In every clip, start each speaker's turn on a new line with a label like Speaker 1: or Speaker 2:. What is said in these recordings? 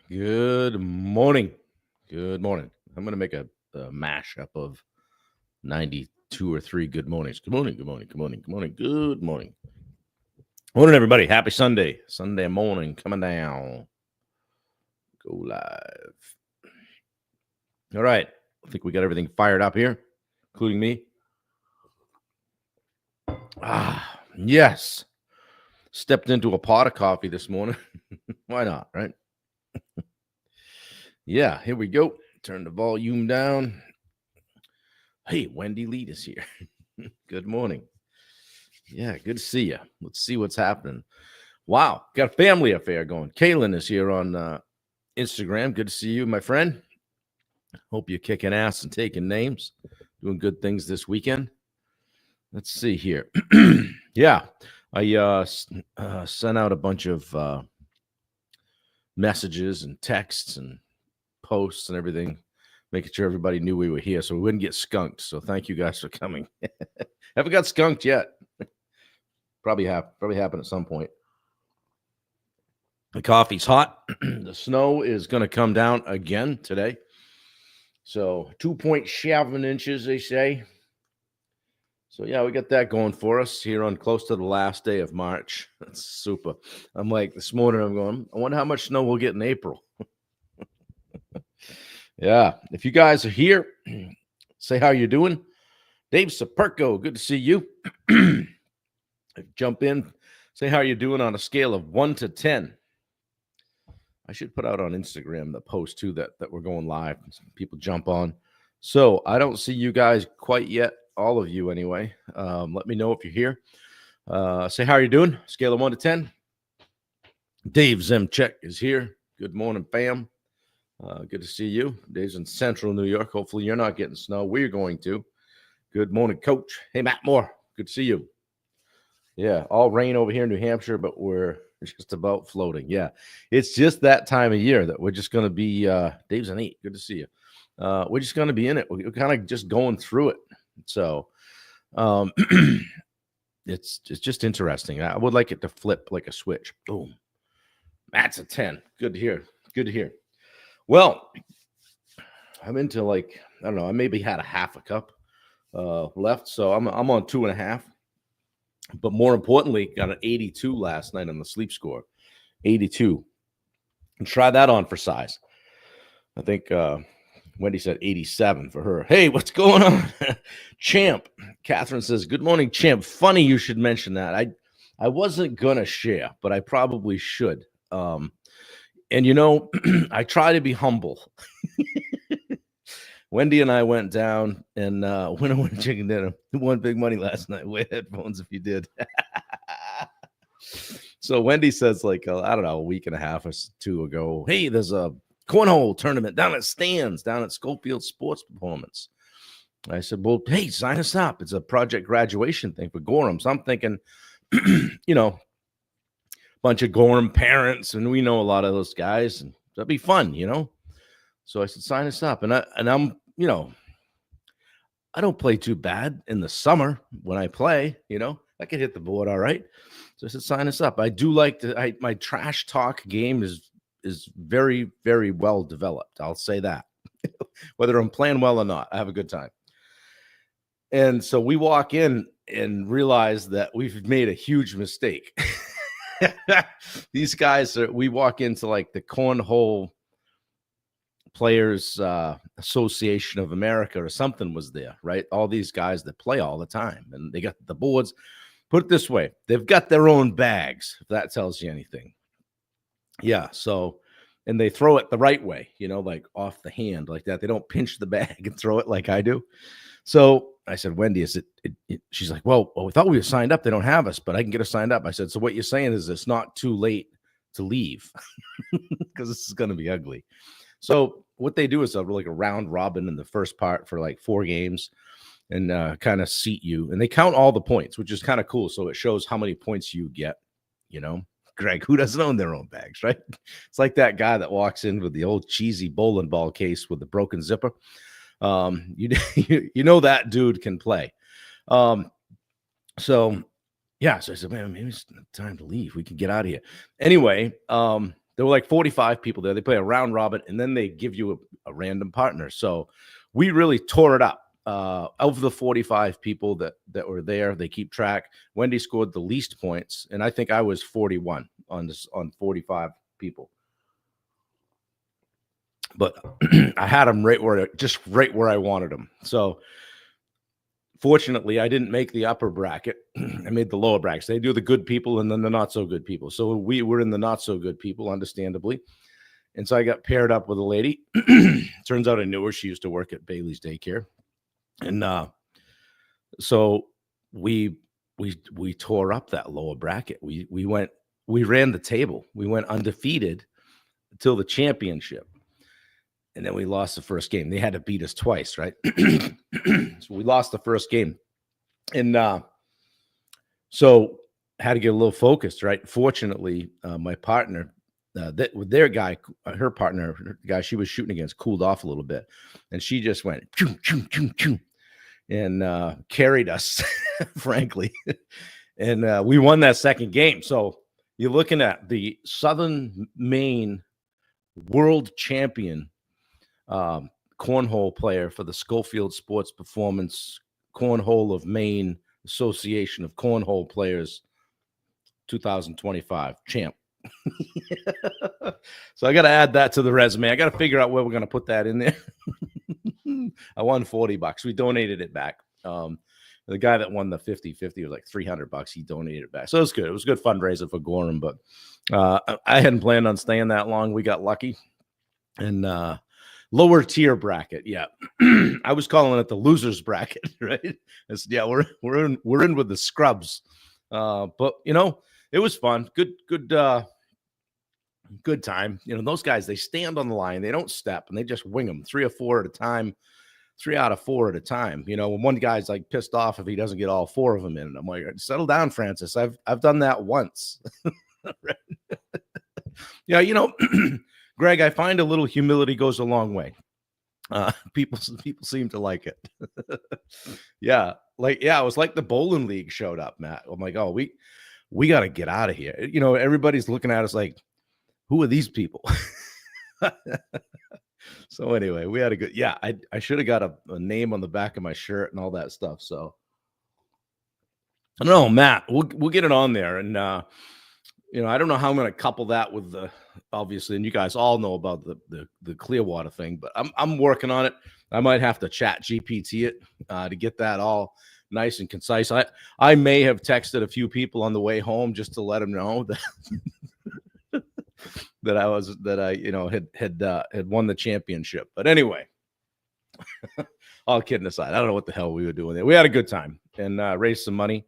Speaker 1: Good morning. Good morning. I'm going to make a mashup of 92 or 3 good mornings. Good morning, good morning, good morning, good morning, good morning. Morning, everybody. Happy Sunday. Sunday morning coming down. Go live. All right. I think we got everything fired up here, including me. Yes. Stepped into a pot of coffee this morning. Why not, right? Yeah, here we go. Turn the volume down. Hey, Wendy Lead is here. Good morning. Yeah, good to see you. Let's see what's happening. Wow, got a family affair going. Kaylin is here on Instagram. Good to see you, my friend. Hope you're kicking ass and taking names, doing good things this weekend. Let's see here. Yeah, I sent out a bunch of messages and texts and posts and everything, making sure everybody knew we were here so we wouldn't get skunked. So thank you guys for coming. Haven't got skunked yet. Probably happen at some point. The coffee's hot. The snow is going to come down again today. So 2.7 inches, they say. So yeah, we got that going for us here on close to the last day of March. That's super. I'm like, this morning I'm going, I wonder how much snow we'll get in April. Yeah, if you guys are here, say how you're doing. Dave Saperco, good to see you. Jump in, say how you're doing on a scale of 1 to 10. I should put out on Instagram the post too that we're going live. People jump on. So I don't see you guys quite yet, all of you anyway. Let me know if you're here. Say how you're doing, scale of 1 to 10. Dave Zemchek is here. Good morning, fam. Good to see you. Dave's in central New York. Hopefully you're not getting snow. We're going to. Good morning, coach. Hey, Matt Moore. Good to see you. Yeah, all rain over here in New Hampshire, but we're just about floating. Yeah, it's just that time of year that we're just going to be, Dave's an 8. Good to see you. We're just going to be in it. We're kind of just going through it. So it's just interesting. I would like it to flip like a switch. Boom. Matt's a 10. Good to hear. Good to hear. Well, I'm into like, I don't know, I maybe had a half a cup left. So I'm on 2.5. But more importantly, got an 82 last night on the sleep score. 82. And try that on for size. I think Wendy said 87 for her. Hey, what's going on? Champ. Catherine says, good morning, Champ. Funny you should mention that. I wasn't going to share, but I probably should. And, you know, I try to be humble. Wendy and I went down and went and went chicken dinner. Won big money last night. Wear headphones if you did. So Wendy says, like, I don't know, a week and a half or 2 ago, hey, there's a cornhole tournament down at Stan's, down at Schofield Sports Performance. I said, well, hey, sign us up. It's a project graduation thing for Gorham. So I'm thinking, you know, bunch of Gorham parents, and we know a lot of those guys, and that'd be fun, you know. So I said, sign us up. And I'm, you know, I don't play too bad in the summer when I play, you know, I can hit the board all right. So I said, sign us up. I do like my trash talk game is very, very well developed. I'll say that. Whether I'm playing well or not, I have a good time. And so we walk in and realize that we've made a huge mistake. These guys we walk into like the Cornhole Players Association of America or something was there, right? All these guys that play all the time, and they got the boards. Put it this way, they've got their own bags, if that tells you anything. Yeah, so, and they throw it the right way, you know, like off the hand like that. They don't pinch the bag and throw it like I do. So I said, Wendy, is it? She's like, well, we thought we were signed up. They don't have us, but I can get us signed up. I said, so what you're saying is it's not too late to leave because this is going to be ugly. So what they do is like a round robin in the first part for like 4 games and kind of seat you. And they count all the points, which is kind of cool. So it shows how many points you get, you know. Greg, who doesn't own their own bags, right? It's like that guy that walks in with the old cheesy bowling ball case with the broken zipper. You know that dude can play. So yeah, so I said, man, maybe it's time to leave. We can get out of here. Anyway, there were like 45 people there. They play a round robin, and then they give you a random partner. So we really tore it up. Of the 45 people that were there, they keep track. Wendy scored the least points, and I think I was 41 on 45 people. But I had them right where I wanted them. So fortunately, I didn't make the upper bracket. I made the lower brackets. They do the good people and then the not so good people. So we were in the not so good people, understandably. And so I got paired up with a lady. Turns out I knew her. She used to work at Bailey's Daycare. And so we tore up that lower bracket. We ran the table. We went undefeated until the championship. And then we lost the first game. They had to beat us twice, right? So we lost the first game. And so had to get a little focused, right? Fortunately, my partner, her partner, the guy she was shooting against, cooled off a little bit. And she just went, choo, choo, choo, choo, and carried us, frankly. And we won that second game. So you're looking at the Southern Maine world champion cornhole player for the Schofield Sports Performance Cornhole of Maine Association of Cornhole Players 2025 champ. So I got to add that to the resume. I got to figure out where we're going to put that in there. I won $40. We donated it back. The guy that won the 50-50 was like $300. He donated it back. So it was good. It was a good fundraiser for Gorham, but I hadn't planned on staying that long. We got lucky. And lower tier bracket. Yeah. I was calling it the losers bracket, right? We're in with the scrubs. But you know, it was fun. Good time. You know, those guys, they stand on the line, they don't step, and they just wing them 3 or 4 at a time, 3 out of 4 at a time. You know, when one guy's like pissed off if he doesn't get all 4 of them in, and I'm like, settle down, Francis. I've done that once. Yeah, you know, Greg, I find a little humility goes a long way. People seem to like it. Yeah, it was like the bowling league showed up, Matt. I'm like, oh, we got to get out of here. You know, everybody's looking at us like, who are these people? So anyway, we had a good, I should have got a name on the back of my shirt and all that stuff. So I don't know, Matt, we'll get it on there. And, you know, I don't know how I'm going to couple that with obviously, and you guys all know about the Clearwater thing, but I'm working on it. I might have to chat GPT it to get that all nice and concise. I may have texted a few people on the way home just to let them know that that I you know had won the championship. But anyway, all kidding aside, I don't know what the hell we were doing there. We had a good time and raised some money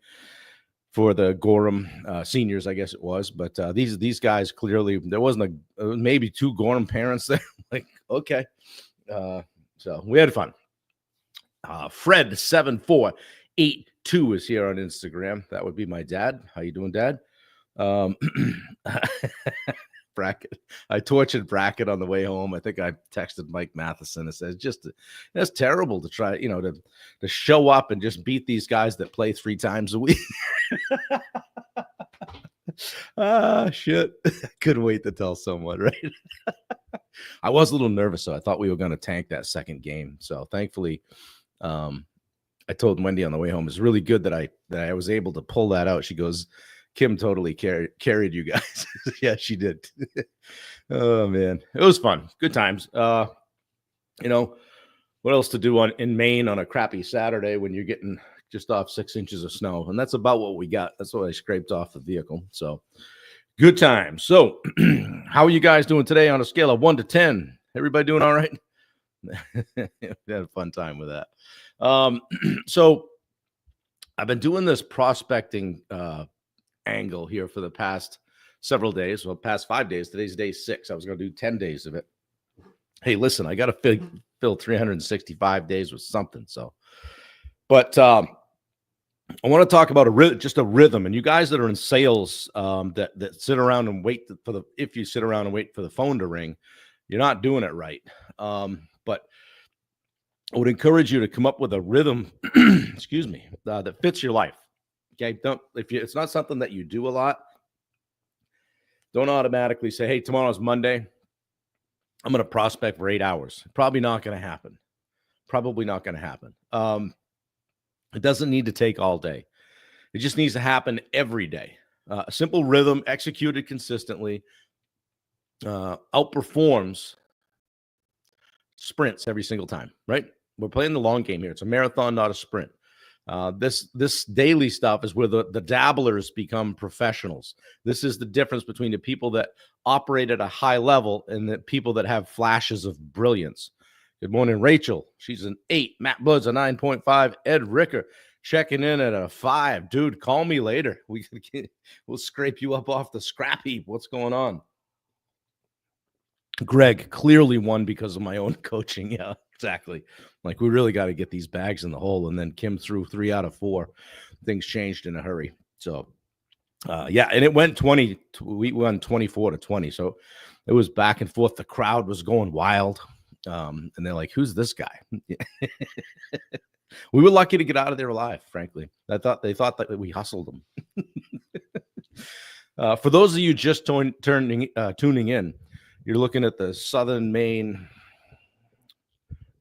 Speaker 1: for the Gorham seniors, I guess it was. But these guys, clearly there wasn't maybe 2 Gorham parents there. Like, okay. So we had fun. Fred7482 is here on Instagram. That would be my dad. How you doing, Dad? Bracket. I tortured Bracket on the way home. I think I texted Mike Matheson and said, that's terrible to try, you know, to show up and just beat these guys that play 3 times a week. Shit. Couldn't wait to tell someone, right? I was a little nervous, so I thought we were going to tank that second game. So thankfully, I told Wendy on the way home, it's really good that I was able to pull that out. She goes, Kim totally carried you guys. Yeah, she did. Oh man, it was fun. Good times. You know, what else to do in Maine on a crappy Saturday when you're getting just off 6 inches of snow? And that's about what we got. That's what I scraped off the vehicle. So good times. So how are you guys doing today on a scale of 1 to 10? Everybody doing all right? We had a fun time with that. So I've been doing this prospecting angle here for the past several days. Well, past 5 days. Today's day 6. I was going to do 10 days of it. Hey, listen, I got to fill 365 days with something. So, but I want to talk about just a rhythm. And you guys that are in sales that sit around and wait if you sit around and wait for the phone to ring, you're not doing it right. But I would encourage you to come up with a rhythm, excuse me, that fits your life. Okay, it's not something that you do a lot. Don't automatically say, hey, tomorrow's Monday. I'm going to prospect for 8 hours. Probably not going to happen. Probably not going to happen. It doesn't need to take all day. It just needs to happen every day. A simple rhythm executed consistently outperforms sprints every single time, right? We're playing the long game here. It's a marathon, not a sprint. This daily stuff is where the dabblers become professionals. This is the difference between the people that operate at a high level and the people that have flashes of brilliance. Good morning, Rachel. She's an 8. Matt Blood's a 9.5. Ed Ricker checking in at a 5. Dude, call me later. We'll scrape you up off the scrap heap. What's going on? Greg, clearly won because of my own coaching. Yeah, exactly. Like, we really got to get these bags in the hole. And then Kim threw 3 out of 4. Things changed in a hurry. So, yeah, and it went 20. We won 24-20. So it was back and forth. The crowd was going wild. And they're like, who's this guy? We were lucky to get out of there alive, frankly. They thought that we hustled them. For those of you just tuning in, you're looking at the Southern Maine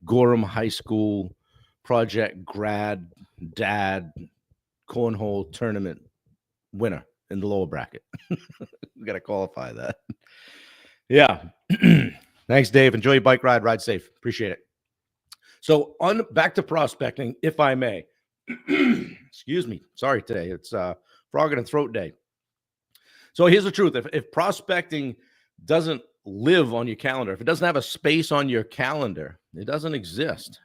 Speaker 1: Gorham High School Project Grad Dad Cornhole Tournament winner in the lower bracket. We got to qualify that. Yeah. Thanks, Dave. Enjoy your bike ride. Ride safe. Appreciate it. So back to prospecting, if I may. Excuse me. Sorry today. It's frog and throat day. So here's the truth. If prospecting doesn't live on your calendar, if it doesn't have a space on your calendar, it doesn't exist.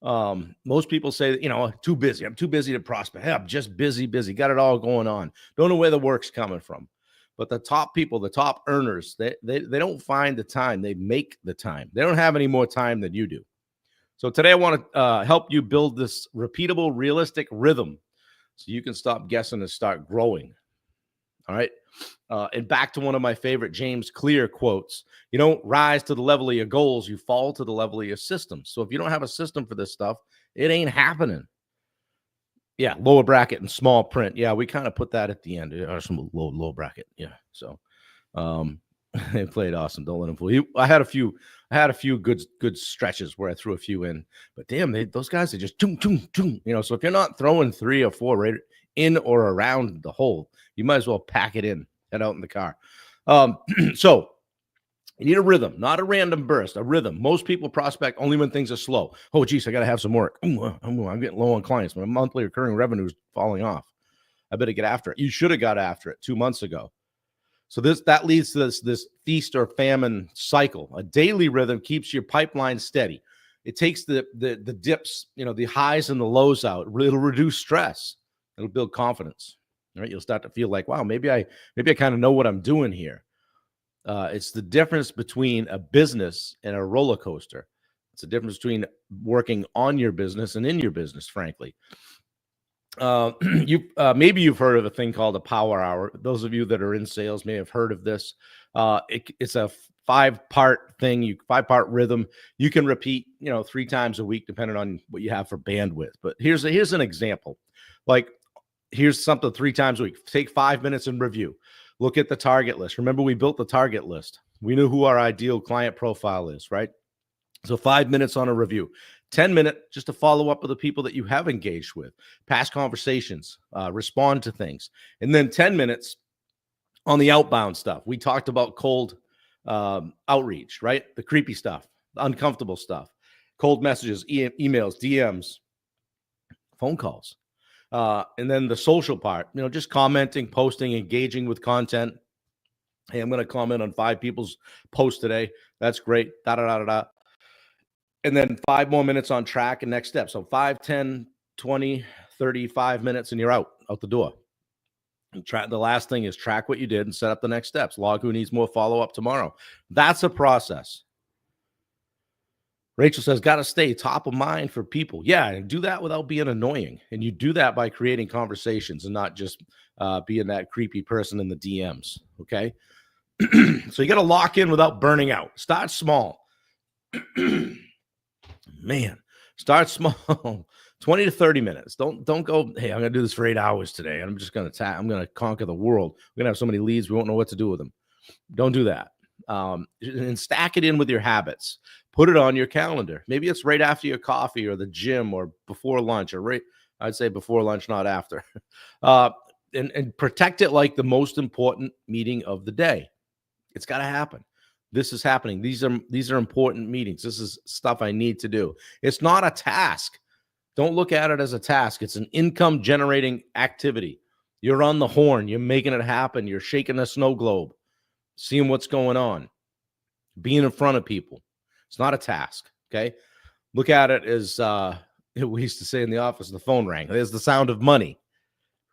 Speaker 1: Most people say that, too busy. I'm too busy to prospect. Hey, I'm just busy. Got it all going on. Don't know where the work's coming from. But the top people, the top earners, they don't find the time. They make the time. They don't have any more time than you do. So today I want to help you build this repeatable, realistic rhythm so you can stop guessing and start growing. All right. And back to one of my favorite James Clear quotes. You don't rise to the level of your goals. You fall to the level of your systems. So if you don't have a system for this stuff, it ain't happening. Yeah. Lower bracket and small print. Yeah. We kind of put that at the end. Or some low bracket. Yeah. So they played awesome. Don't let them fool you. I had a few good stretches where I threw a few in, but damn, those guys are just toom. So if you're not throwing 3 or 4 right in or around the hole, you might as well pack it in, head out in the car. So you need a rhythm, not a random burst, a rhythm. Most people prospect only when things are slow. Oh, geez, I got to have some work. I'm getting low on clients. My monthly recurring revenue is falling off. I better get after it. You should have got after it 2 months ago. So that leads to this feast or famine cycle. A daily rhythm keeps your pipeline steady. It takes the dips, the highs and the lows out. It'll reduce stress. It'll build confidence. Right? You'll start to feel like, wow, maybe I kind of know what I'm doing here. It's the difference between a business and a roller coaster. It's the difference between working on your business and in your business, frankly. Maybe you've heard of a thing called a power hour. Those of you that are in sales may have heard of this. It's a 5-part thing, 5-part rhythm. You can repeat, 3 times a week, depending on what you have for bandwidth. But here's an example. Like, here's something 3 times a week. Take 5 minutes and review. Look at the target list. Remember, we built the target list. We knew who our ideal client profile is, right? So 5 minutes on a review. 10 minutes just to follow up with the people that you have engaged with, past conversations, respond to things. And then 10 minutes on the outbound stuff. We talked about cold outreach, right? The creepy stuff, the uncomfortable stuff, cold messages, emails, DMs, phone calls. And then the social part, just commenting, posting, engaging with content. Hey, I'm going to comment on 5 people's posts today. That's great. And then 5 more minutes on track and next step. So 5, 10, 20, 35 minutes, and you're out the door. And the last thing is track what you did and set up the next steps. Log who needs more follow-up tomorrow. That's a process. Rachel says, got to stay top of mind for people. Yeah, and do that without being annoying. And you do that by creating conversations and not just being that creepy person in the DMs, okay? So you got to lock in without burning out. Start small. Man, start small. 20 to 30 minutes. Don't go, hey, I'm going to do this for 8 hours today. And I'm just going to I'm going to conquer the world. We're going to have so many leads, we won't know what to do with them. Don't do that. And stack it in with your habits. Put it on your calendar. Maybe it's right after your coffee or the gym or before lunch, or I'd say before lunch, not after. And protect it like the most important meeting of the day. It's got to happen. This is happening. These are important meetings. This is stuff I need to do. It's not a task. Don't look at it as a task. It's an income generating activity. You're on the horn. You're making it happen. You're shaking a snow globe, seeing what's going on, being in front of people. It's not a task. Okay. Look at it as we used to say in the office, the phone rang. There's the sound of money,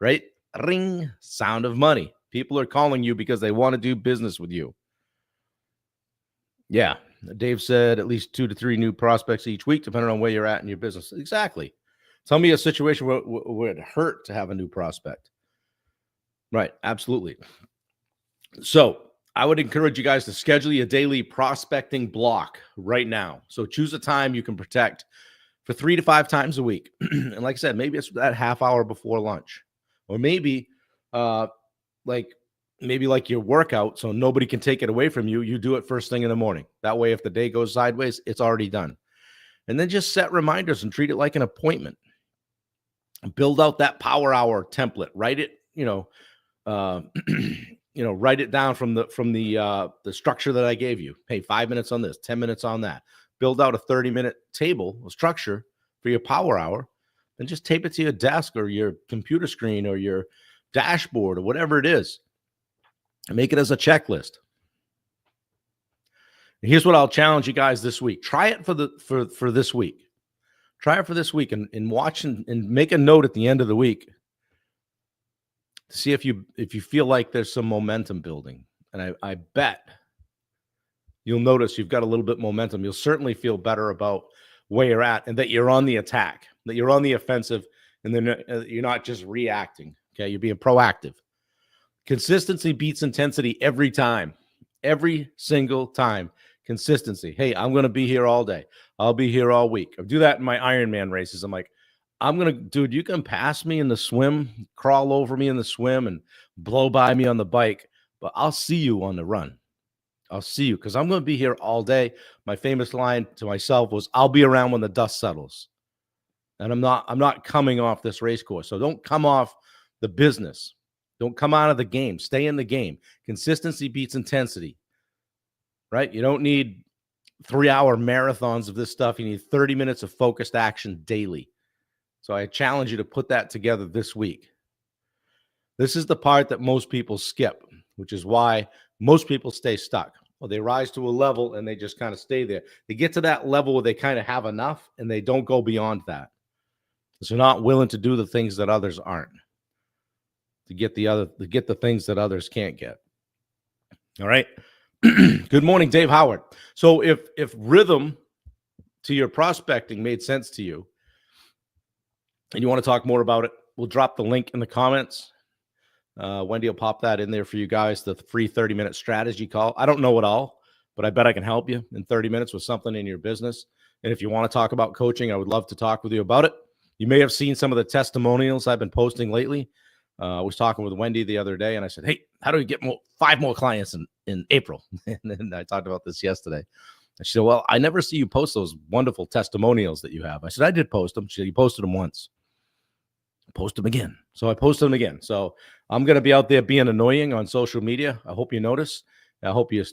Speaker 1: right? Ring, sound of money. People are calling you because they want to do business with you. Yeah. Dave said at least 2 to 3 new prospects each week, depending on where you're at in your business. Exactly. Tell me a situation where it hurt to have a new prospect. Right. Absolutely. So I would encourage you guys to schedule your daily prospecting block right now. So choose a time you can protect for 3 to 5 times a week. And like I said, maybe it's that half hour before lunch, or maybe like your workout, so nobody can take it away from you. You do it first thing in the morning. That way, if the day goes sideways, it's already done. And then just set reminders and treat it like an appointment. Build out that power hour template. Write it, write it down from the structure that I gave you. Hey, 5 minutes on this, 10 minutes on that. Build out a 30-minute table, a structure for your power hour, and just tape it to your desk or your computer screen or your dashboard or whatever it is. And make it as a checklist. And here's what I'll challenge you guys this week. Try it for this week. Try it for this week and watch and make a note at the end of the week to see if you feel like there's some momentum building. And I bet you'll notice you've got a little bit momentum. You'll certainly feel better about where you're at and that you're on the attack, that you're on the offensive, and then you're not just reacting. Okay, you're being proactive. Consistency beats intensity every time. Every single time. Consistency. Hey, I'm going to be here all day. I'll be here all week. I do that in my Ironman races. I'm like, dude, you can pass me in the swim, crawl over me in the swim, and blow by me on the bike, but I'll see you on the run. I'll see you because I'm going to be here all day. My famous line to myself was, I'll be around when the dust settles. And I'm not coming off this race course. So don't come off the business. Don't come out of the game. Stay in the game. Consistency beats intensity, right? You don't need 3-hour marathons of this stuff. You need 30 minutes of focused action daily. So I challenge you to put that together this week. This is the part that most people skip, which is why most people stay stuck. Well, they rise to a level and they just kind of stay there. They get to that level where they kind of have enough and they don't go beyond that. Because they're not willing to do the things that others aren't. To get the things that others can't get. All right. Good morning, Dave Howard. So if rhythm to your prospecting made sense to you and you want to talk more about it, we'll drop the link in the comments. Wendy will pop that in there for you guys, the free 30-minute strategy call. I don't know it all, but I bet I can help you in 30 minutes with something in your business. And if you want to talk about coaching, I would love to talk with you about it. You may have seen some of the testimonials I've been posting lately. I was talking with Wendy the other day, and I said, hey, how do we get 5 more clients in April? And then I talked about this yesterday. And she said, well, I never see you post those wonderful testimonials that you have. I said, I did post them. She said, you posted them once. Post them again. So I posted them again. So I'm going to be out there being annoying on social media. I hope you notice. I hope you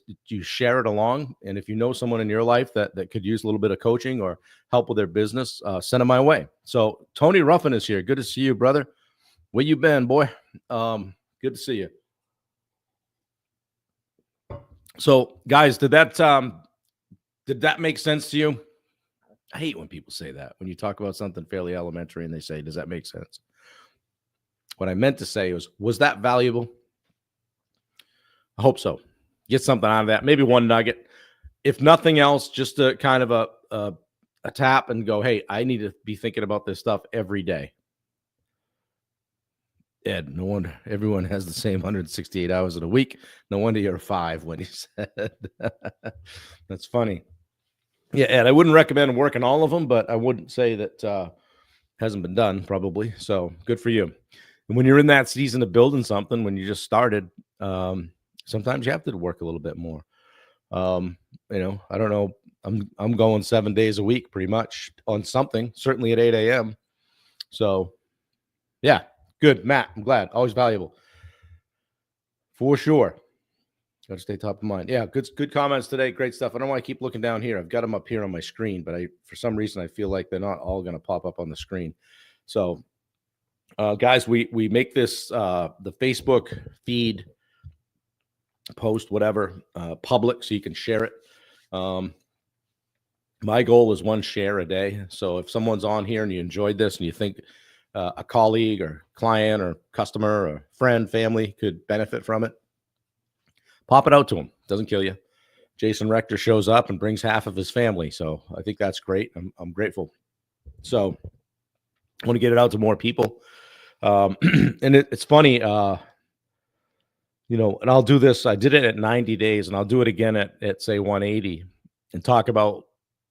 Speaker 1: share it along. And if you know someone in your life that could use a little bit of coaching or help with their business, send them my way. So Tony Ruffin is here. Good to see you, brother. Where you been, boy? Good to see you. So, guys, did that make sense to you? I hate when people say that. When you talk about something fairly elementary and they say, does that make sense? What I meant to say was that valuable? I hope so. Get something out of that. Maybe one nugget. If nothing else, just a kind of a tap and go, hey, I need to be thinking about this stuff every day. Ed, no wonder everyone has the same 168 hours in a week. No wonder you're 5 when he said. That's funny. Yeah, Ed, I wouldn't recommend working all of them, but I wouldn't say that Hasn't been done probably. So good for you. And when you're in that season of building something, when you just started, sometimes you have to work a little bit more. I don't know. I'm going 7 days a week pretty much on something, certainly at 8 a.m. So yeah, good. Matt, I'm glad. Always valuable. For sure. Got to stay top of mind. Yeah, good comments today. Great stuff. I don't want to keep looking down here. I've got them up here on my screen, but for some reason I feel like they're not all going to pop up on the screen. So guys, we make this the Facebook feed, post, whatever, public, so you can share it. My goal is 1 share a day. So if someone's on here and you enjoyed this and you think a colleague or client or customer or friend, family could benefit from it, pop it out to them. Doesn't kill you. Jason Rector shows up and brings half of his family. So I think that's great. I'm grateful. So I want to get it out to more people. And it's funny, and I'll do this. I did it at 90 days and I'll do it again at say 180 and talk about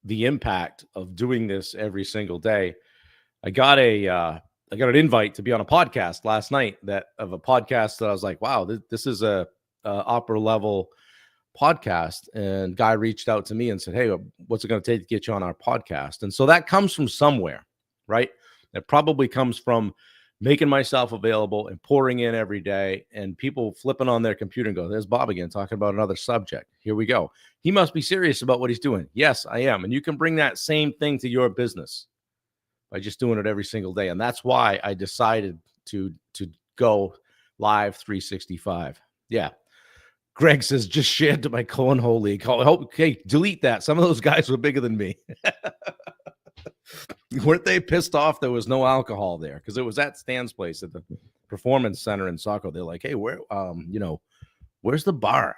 Speaker 1: the impact of doing this every single day. I got an invite to be on a podcast last night of a podcast that I was like, wow, this is a upper level podcast. And guy reached out to me and said, hey, what's it going to take to get you on our podcast? And so that comes from somewhere, right? It probably comes from making myself available and pouring in every day, and people flipping on their computer and go, there's Bob again talking about another subject. Here we go. He must be serious about what he's doing. Yes, I am. And you can bring that same thing to your business by just doing it every single day. And that's why I decided to go live 365. Yeah. Greg says, just shared to my cornhole league. Okay, delete that. Some of those guys were bigger than me. Weren't they pissed off there was no alcohol there? Because it was at Stan's place at the Performance Center in Saco. They're like, hey, where's the bar?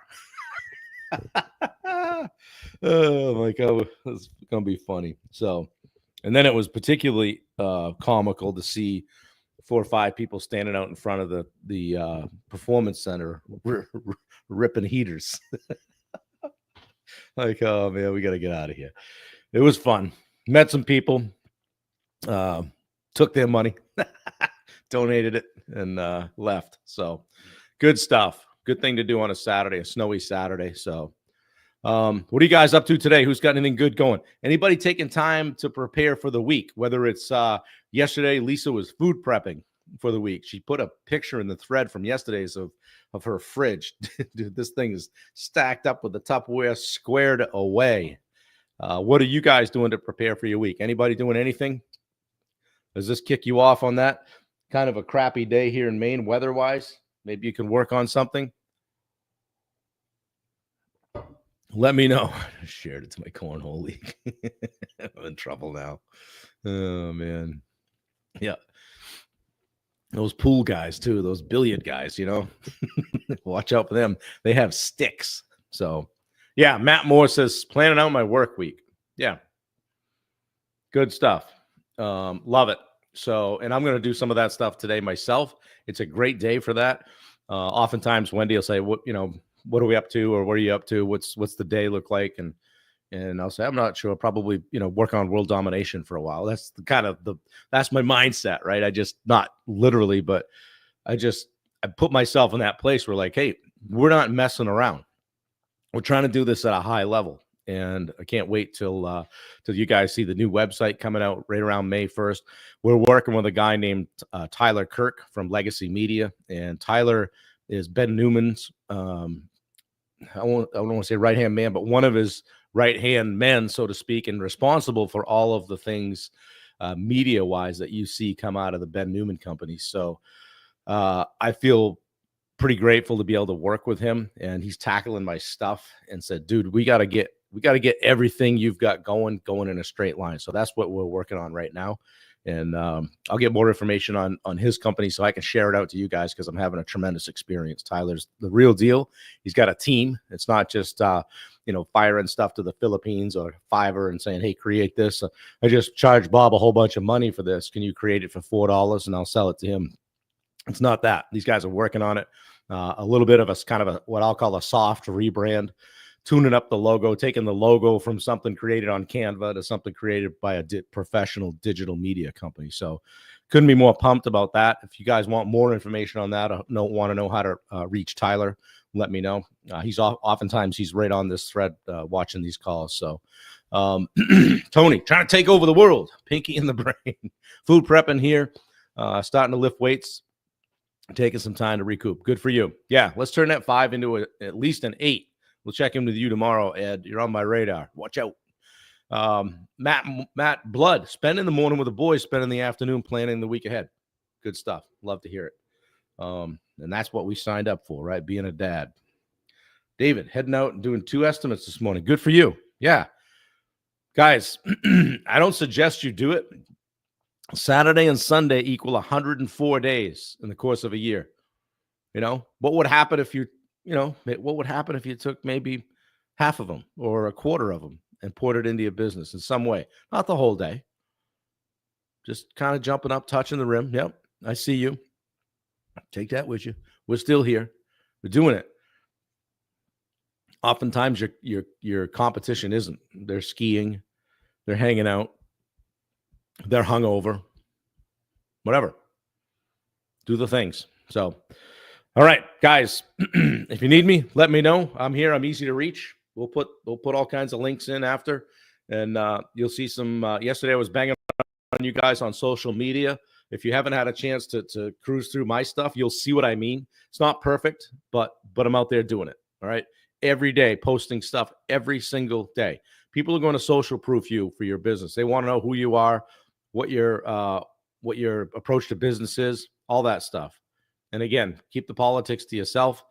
Speaker 1: Oh my God, it's gonna be funny. So, and then it was particularly comical to see 4 or 5 people standing out in front of the Performance Center ripping heaters. Like, oh man, we got to get out of here. It was fun. Met some people, took their money, donated it, and left. So good stuff. Good thing to do on a Saturday, a snowy Saturday. So what are you guys up to today? Who's got anything good going? Anybody taking time to prepare for the week? Whether it's yesterday, Lisa was food prepping for the week. She put a picture in the thread from yesterday's of her fridge. Dude, this thing is stacked up with the Tupperware squared away. What are you guys doing to prepare for your week? Anybody doing anything? Does this kick you off on that kind of a crappy day here in Maine weather-wise? Maybe you can work on something. Let me know. I shared it to my cornhole league. I'm in trouble now. Oh, man. Yeah. Those pool guys, too. Those billiard guys, Watch out for them. They have sticks. So, yeah, Matt Moore says, planning out my work week. Yeah. Good stuff. Love it. So, and I'm going to do some of that stuff today myself. It's a great day for that. Oftentimes Wendy will say, what are we up to? Or what are you up to? What's the day look like? And I'll say, I'm not sure. Probably, work on world domination for a while. That's that's my mindset, right? I just, not literally, but I put myself in that place where like, hey, we're not messing around. We're trying to do this at a high level. And I can't wait till you guys see the new website coming out right around May 1st. We're working with a guy named Tyler Kirk from Legacy Media. And Tyler is Ben Newman's, I don't want to say right-hand man, but one of his right-hand men, so to speak, and responsible for all of the things media-wise that you see come out of the Ben Newman company. So I feel pretty grateful to be able to work with him, and he's tackling my stuff and said, dude, we got to get everything you've got going in a straight line. So that's what we're working on right now. And I'll get more information on his company so I can share it out to you guys, because I'm having a tremendous experience. Tyler's the real deal. He's got a team. It's not just, firing stuff to the Philippines or Fiverr and saying, hey, create this. I just charge Bob a whole bunch of money for this. Can you create it for $4 and I'll sell it to him? It's not that. These guys are working on it. A little bit of a kind of what I'll call a soft rebrand tuning up the logo, taking the logo from something created on Canva to something created by a professional digital media company. So couldn't be more pumped about that. If you guys want more information on that, want to know how to reach Tyler, let me know. Oftentimes he's right on this thread watching these calls. So Tony, trying to take over the world, pinky in the brain, food prepping here, starting to lift weights, taking some time to recoup. Good for you. Yeah, let's turn that 5 into at least an 8. We'll check in with you tomorrow, Ed. You're on my radar. Watch out. Matt Blood, spending the morning with the boys, spending the afternoon planning the week ahead. Good stuff. Love to hear it. And that's what we signed up for, right? Being a dad. David, heading out and doing 2 estimates this morning. Good for you. Yeah. Guys, I don't suggest you do it. Saturday and Sunday equal 104 days in the course of a year. What would happen if what would happen if you took maybe half of them or a quarter of them and poured it into your business in some way? Not the whole day. Just kind of jumping up, touching the rim. Yep, I see you. Take that with you. We're still here. We're doing it. Oftentimes your competition isn't. They're skiing, they're hanging out, they're hungover, whatever. Do the things. So, all right, guys, if you need me, let me know. I'm here. I'm easy to reach. We'll put all kinds of links in after, and you'll see some. Yesterday I was banging on you guys on social media. If you haven't had a chance to cruise through my stuff, you'll see what I mean. It's not perfect, but I'm out there doing it. All right. Every day, posting stuff every single day. People are going to social proof you for your business. They want to know who you are, what your approach to business is, all that stuff. And again, keep the politics to yourself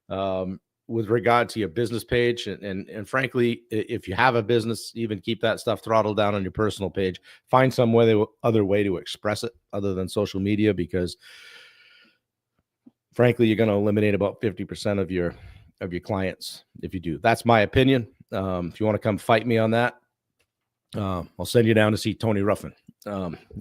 Speaker 1: with regard to your business page. And frankly, if you have a business, even keep that stuff throttled down on your personal page. Find some other way to express it other than social media, because frankly, you're going to eliminate about 50% of your clients if you do. That's my opinion. If you want to come fight me on that, I'll send you down to see Tony Ruffin.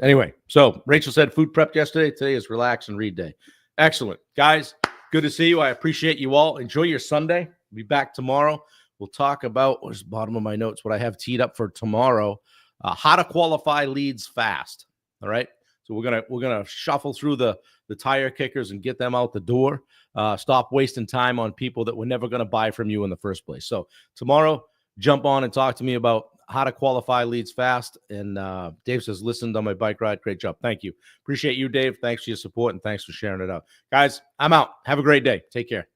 Speaker 1: Anyway, so Rachel said food prepped yesterday. Today is relax and read day. Excellent. Guys, good to see you. I appreciate you all. Enjoy your Sunday. We'll be back tomorrow. We'll talk about, where's the bottom of my notes, what I have teed up for tomorrow, how to qualify leads fast. All right. So we're gonna shuffle through the tire kickers and get them out the door. Stop wasting time on people that were never going to buy from you in the first place. So tomorrow, jump on and talk to me about how to qualify leads fast. And Dave says, listened on my bike ride. Great job. Thank you. Appreciate you, Dave. Thanks for your support and thanks for sharing it out. Guys, I'm out. Have a great day. Take care.